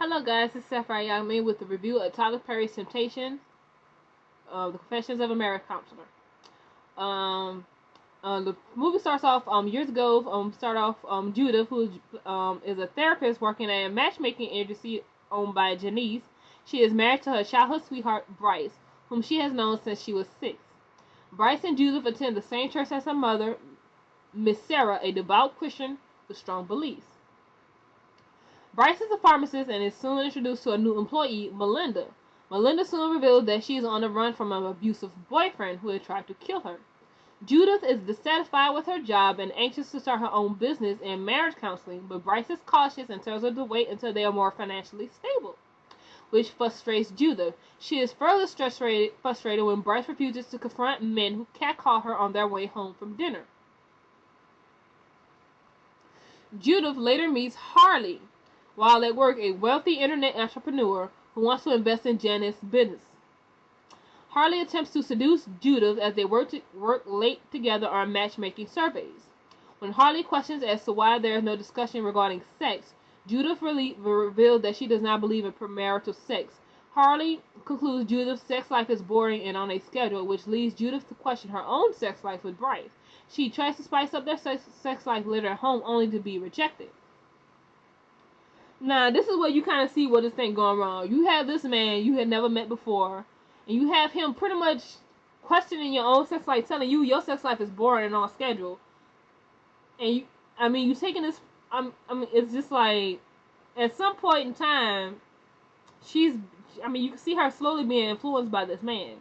Hello guys, it's Sapphire Yagmin with the review of Tyler Perry's Temptation, The Confessions of a Marriage Counselor. Um, the movie starts off years ago. Judith, who is a therapist working at a matchmaking agency owned by Janice. She is married to her childhood sweetheart Bryce, whom she has known since she was 6. Bryce and Judith attend the same church as her mother, Miss Sarah, a devout Christian with strong beliefs. Bryce is a pharmacist and is soon introduced to a new employee, Melinda. Melinda soon reveals that she is on the run from an abusive boyfriend who had tried to kill her. Judith is dissatisfied with her job and anxious to start her own business in marriage counseling, but Bryce is cautious and tells her to wait until they are more financially stable, which frustrates Judith. She is further frustrated when Bryce refuses to confront men who catcall her on their way home from dinner. Judith later meets Harley, while at work, a wealthy internet entrepreneur who wants to invest in Janice's business. Harley attempts to seduce Judith as they work late together on matchmaking surveys. When Harley questions as to why there is no discussion regarding sex, Judith reveals that she does not believe in premarital sex. Harley concludes Judith's sex life is boring and on a schedule, which leads Judith to question her own sex life with Bryce. She tries to spice up their sex life later at home, only to be rejected. Now, this is where you kind of see what this thing going wrong. You have this man you had never met before, and you have him pretty much questioning your own sex life, telling you your sex life is boring and on schedule. And you taking this. It's just like at some point in time, you can see her slowly being influenced by this man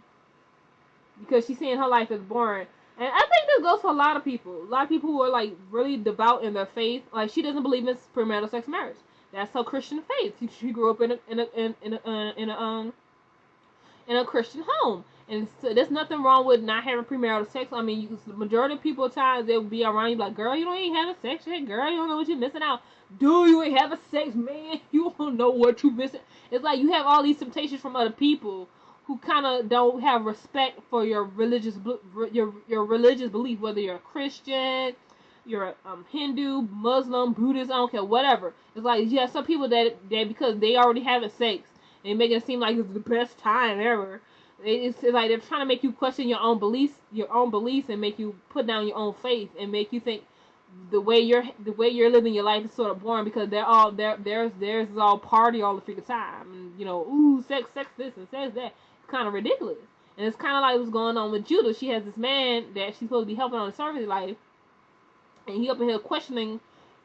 because she's seeing her life as boring. And I think this goes for a lot of people. A lot of people who are like really devout in their faith. Like she doesn't believe in premarital sex marriage. That's her Christian faith. She grew up in a Christian home, and so there's nothing wrong with not having premarital sex. I mean, the majority of people, times they'll be around you like, "Girl, you don't ain't having sex yet. Girl, you don't know what you're missing out. Do you ain't having sex, man? You don't know what you missing." It's like you have all these temptations from other people who kind of don't have respect for your your religious belief, whether you're a Christian, you're a Hindu, Muslim, Buddhist, I don't care, whatever. It's like you have some people that because they already having sex, they make it seem like it's the best time ever. It's like they're trying to make you question your own beliefs, and make you put down your own faith, and make you think the way you're living your life is sort of boring because there's all party all the freaking time, and ooh, sex this and sex that. It's kind of ridiculous, and it's kind of like what's going on with Judah. She has this man that she's supposed to be helping on the surface life, and he up in here questioning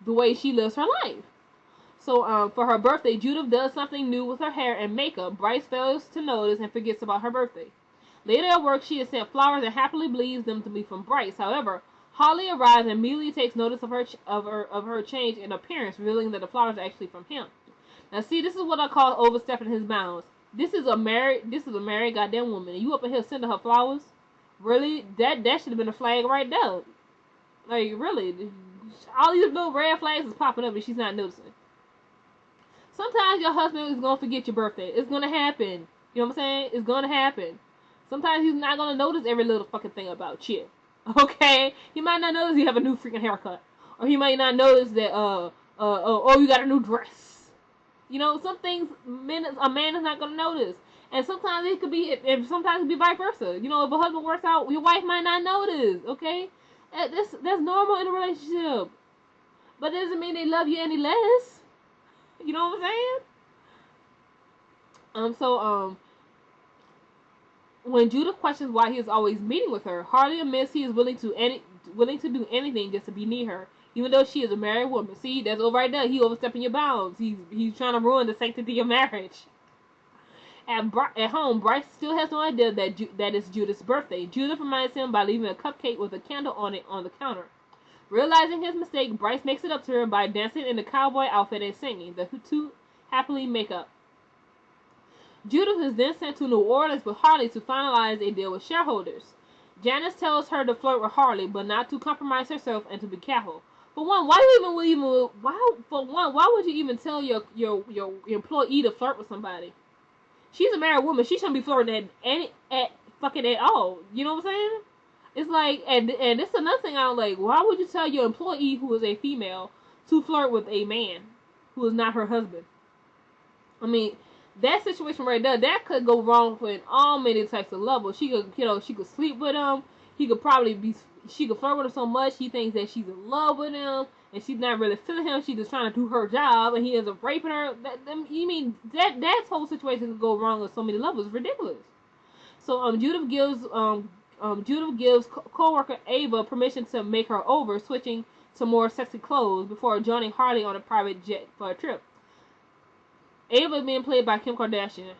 the way she lives her life. So for her birthday, Judith does something new with her hair and makeup. Bryce fails to notice and forgets about her birthday. Later at work, she is sent flowers and happily believes them to be from Bryce. However, Holly arrives and immediately takes notice of her change in appearance, revealing that the flowers are actually from him. Now, see, this is what I call overstepping his bounds. This is a married goddamn woman, and you up in here sending her flowers? Really? That should have been a flag right there. Like, really, all these little red flags is popping up and she's not noticing. Sometimes your husband is gonna forget your birthday. It's gonna happen. You know what I'm saying? It's gonna happen. Sometimes he's not gonna notice every little fucking thing about you. Okay? He might not notice you have a new freaking haircut, or he might not notice that oh, you got a new dress. Some things a man is not gonna notice, and sometimes it could be, and sometimes it could be vice versa. If a husband works out, your wife might not notice. Okay? That's normal in a relationship, but it doesn't mean they love you any less. You know what I'm saying? When Judith questions why he is always meeting with her, Harley admits he is willing to do anything just to be near her, even though she is a married woman. See, that's over right there. He overstepping your bounds. He's trying to ruin the sanctity of marriage. At home, Bryce still has no idea that it's Judith's birthday. Judith reminds him by leaving a cupcake with a candle on it on the counter. Realizing his mistake, Bryce makes it up to her by dancing in the cowboy outfit and singing. The two happily make up. Judith is then sent to New Orleans with Harley to finalize a deal with shareholders. Janice tells her to flirt with Harley, but not to compromise herself and to be careful. For one, why would you even tell your employee to flirt with somebody? She's a married woman. She shouldn't be flirting at fucking at all. You know what I'm saying? It's like, and this is another thing I don't like. Why would you tell your employee who is a female to flirt with a man who is not her husband? I mean, that situation right there, that could go wrong in all many types of levels. She could, she could sleep with him. He could probably be, she could flirt with him so much she thinks that she's in love with him, and she's not really feeling him. She's just trying to do her job, and he ends up raping her. You mean that whole situation could go wrong on so many levels? It's ridiculous. So Judith gives co-worker Ava permission to make her over, switching to more sexy clothes before joining Harley on a private jet for a trip. Ava is being played by Kim Kardashian.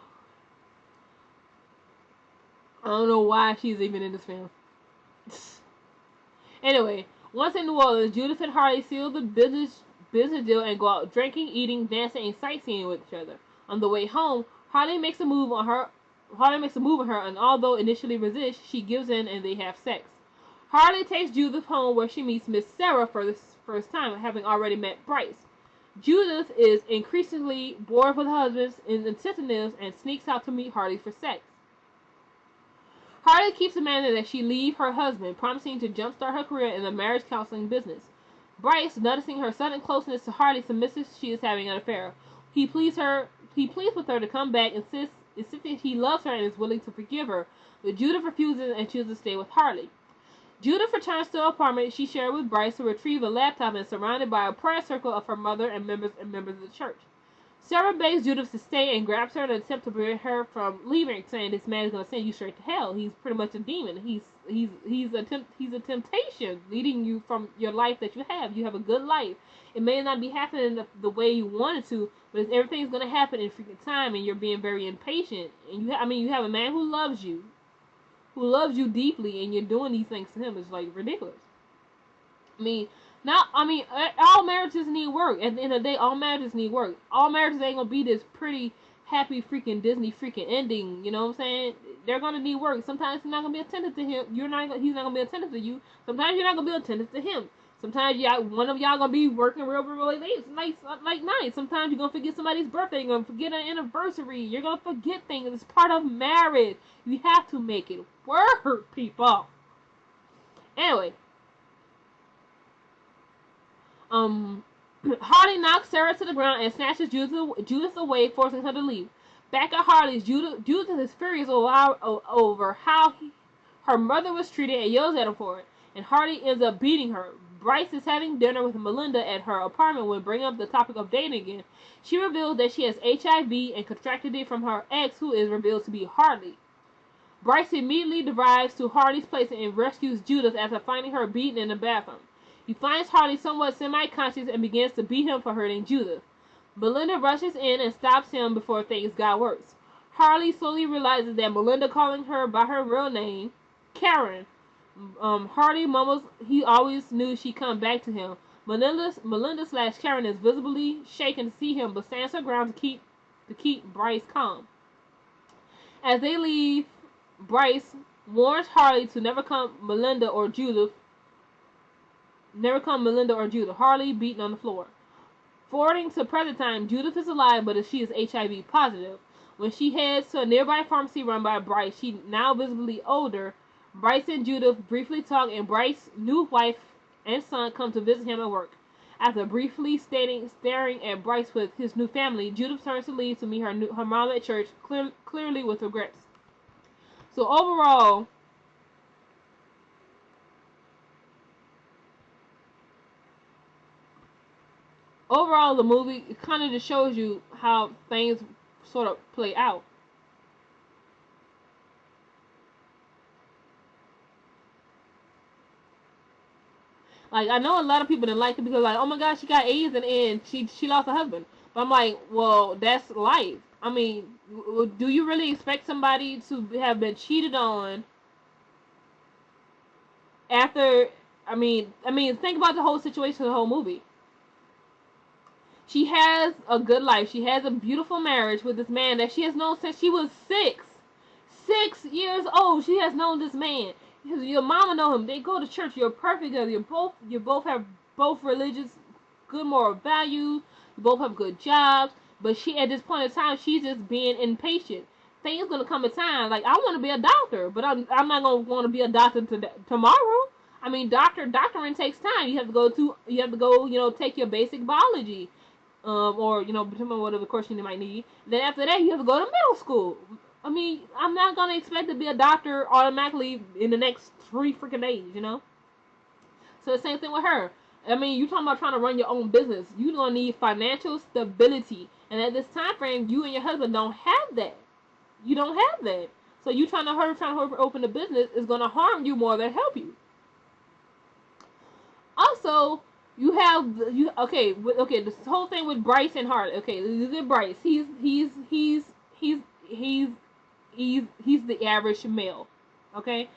I don't know why she's even in this film. Anyway, once in New Orleans, Judith and Harley seal the business deal and go out drinking, eating, dancing, and sightseeing with each other. On the way home, Harley makes a move on her, and although initially resists, she gives in and they have sex. Harley takes Judith home where she meets Miss Sarah for the first time, having already met Bryce. Judith is increasingly bored with her husband's incentives and sneaks out to meet Harley for sex. Harley keeps demanding that she leave her husband, promising to jumpstart her career in the marriage counseling business. Bryce, noticing her sudden closeness to Harley, submisses she is having an affair. He pleads with her to come back, insisting he loves her and is willing to forgive her, but Judith refuses and chooses to stay with Harley. Judith returns to her apartment she shared with Bryce to retrieve a laptop and is surrounded by a prayer circle of her mother and members of the church. Sarah begs Judith to stay and grabs her in an attempt to prevent her from leaving, saying this man is going to send you straight to hell. He's pretty much a demon. He's a temptation leading you from your life that you have. You have a good life. It may not be happening the way you want it to, but everything's going to happen in freaking time, and you're being very impatient. And you have a man who loves you deeply, and you're doing these things to him. It's like ridiculous. All marriages need work. At the end of the day, all marriages need work. All marriages ain't gonna be this pretty, happy freaking Disney freaking ending. You know what I'm saying? They're gonna need work. Sometimes you're not gonna be attentive to him. He's not gonna be attentive to you. Sometimes you're not gonna be attentive to him. Sometimes one of y'all gonna be working really late. Nice. Sometimes you're gonna forget somebody's birthday. You're gonna forget an anniversary. You're gonna forget things. It's part of marriage. You have to make it work, people. Anyway. Harley knocks Sarah to the ground and snatches Judith away, forcing her to leave. Back at Harley's, Judith is furious over how her mother was treated and yells at him for it, and Harley ends up beating her. Bryce is having dinner with Melinda at her apartment when bringing up the topic of dating again. She reveals that she has HIV and contracted it from her ex, who is revealed to be Harley. Bryce immediately drives to Harley's place and rescues Judith after finding her beaten in the bathroom. He finds Harley somewhat semi-conscious and begins to beat him for hurting Judith. Melinda rushes in and stops him before things got worse. Harley slowly realizes that Melinda calling her by her real name, Karen. Harley mumbles he always knew she'd come back to him. Melinda/Karen is visibly shaken to see him, but stands her ground to keep Bryce calm. As they leave, Bryce warns Harley to never come Melinda or Judith. Harley beaten on the floor. Forwarding to present time, Judith is alive, but she is HIV positive. When she heads to a nearby pharmacy run by Bryce, she now visibly older. Bryce and Judith briefly talk, and Bryce's new wife and son come to visit him at work. After briefly staring at Bryce with his new family, Judith turns to leave to meet her mom at church, clearly with regrets. So overall, the movie kind of just shows you how things sort of play out. Like, I know a lot of people didn't like it because, like, oh my gosh, she got AIDS and she lost her husband. But I'm like, well, that's life. I mean, do you really expect somebody to have been cheated on after? I mean, think about the whole situation, the whole movie. She has a good life. She has a beautiful marriage with this man that she has known since she was 6. 6 years old. She has known this man. Your mama know him. They go to church. You're perfect. You both have religious, good moral values. You both have good jobs. But she, at this point in time, she's just being impatient. Things gonna come a time. Like, I want to be a doctor, but I'm not gonna want to be a doctor tomorrow. Doctoring takes time. You have to go, take your basic biology. or depending on whatever course you might need. Then after that, you have to go to middle school. I mean, I'm not gonna expect to be a doctor automatically in the next 3 freaking days. So the same thing with her. I mean, you talking about trying to run your own business. You're gonna need financial stability, and at this time frame, you and your husband don't have that. You don't have that. So you trying to open a business is gonna harm you more than help you. Also, you have you okay. This whole thing with Bryce and Hart. Okay, look at Bryce. He's he's the average male. Okay,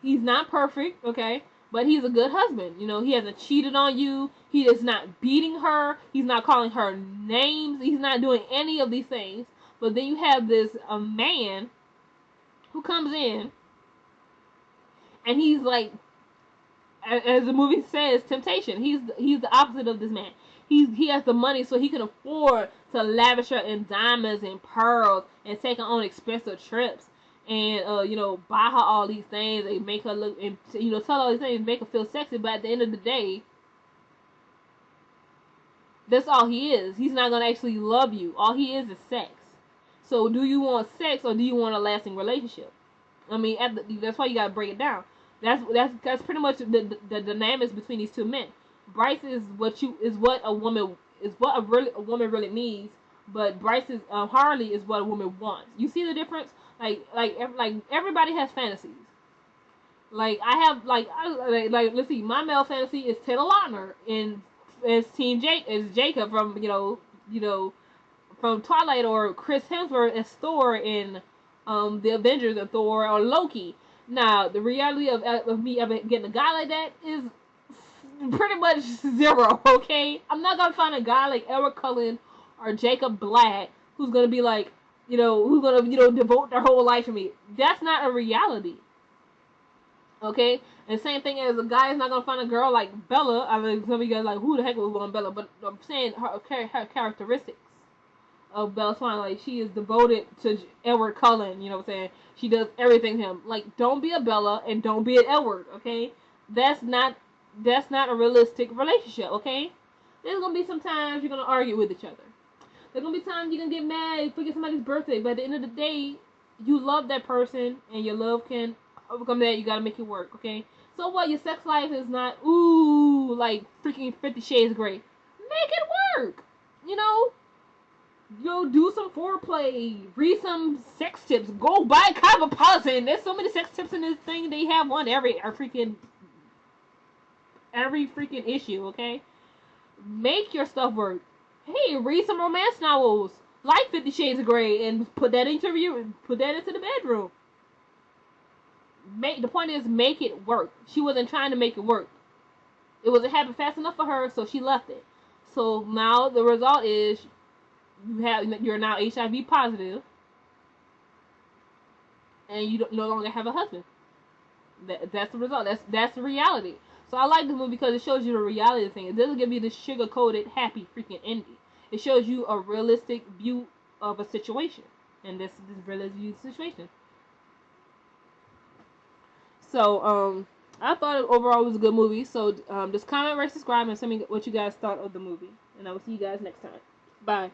he's not perfect. Okay, but he's a good husband. He hasn't cheated on you. He is not beating her. He's not calling her names. He's not doing any of these things. But then you have this a man who comes in and he's like, as the movie says, temptation. He's the opposite of this man. He has the money so he can afford to lavish her in diamonds and pearls and take her on expensive trips and buy her all these things and make her look and tell her all these things and make her feel sexy. But at the end of the day, that's all he is. He's not gonna actually love you. All he is sex. So do you want sex or do you want a lasting relationship? I mean, that's why you gotta break it down. That's pretty much the dynamics between these two men. Bryce is what a woman a woman really needs, but Bryce's Harley is what a woman wants. You see the difference? Like everybody has fantasies. Like I have let's see, my male fantasy is Taylor Lautner in as Jacob from from Twilight, or Chris Hemsworth as Thor in the Avengers of Thor, or Loki. Now, the reality of me ever getting a guy like that is pretty much zero, okay? I'm not gonna find a guy like Edward Cullen or Jacob Black who's gonna be like, who's gonna, devote their whole life to me. That's not a reality, okay? And same thing as a guy is not gonna find a girl like Bella. I mean, some of you guys are like, who the heck would want Bella? But I'm saying her characteristics of Bella Swan. Like, she is devoted to Edward Cullen, you know what I'm saying? She does everything to him. Like, don't be a Bella and don't be an Edward, okay? That's not a realistic relationship, okay? There's gonna be some times you're gonna argue with each other. There's gonna be times you're gonna get mad, forget somebody's birthday, but at the end of the day, you love that person and your love can overcome that. You gotta make it work, okay? So what? Your sex life is not like freaking 50 Shades Grey. Make it work, you know. Do some foreplay, read some sex tips, go buy Cosmopolitan. There's so many sex tips in this thing. They have one every freaking issue. Okay, make your stuff work. Hey, read some romance novels like 50 Shades of Grey and put that into the bedroom. The point is, make it work. She wasn't trying to make it work. It wasn't happening fast enough for her, so she left it. So now the result is you're now HIV positive, and you no longer have a husband. That's the result. That's the reality. So I like this movie because it shows you the reality of things. It doesn't give you this sugar coated happy freaking ending. It shows you a realistic view of a situation, and this realistic view of the situation. So I thought it overall was a good movie. So just comment, rate, subscribe, and send me what you guys thought of the movie, and I will see you guys next time. Bye.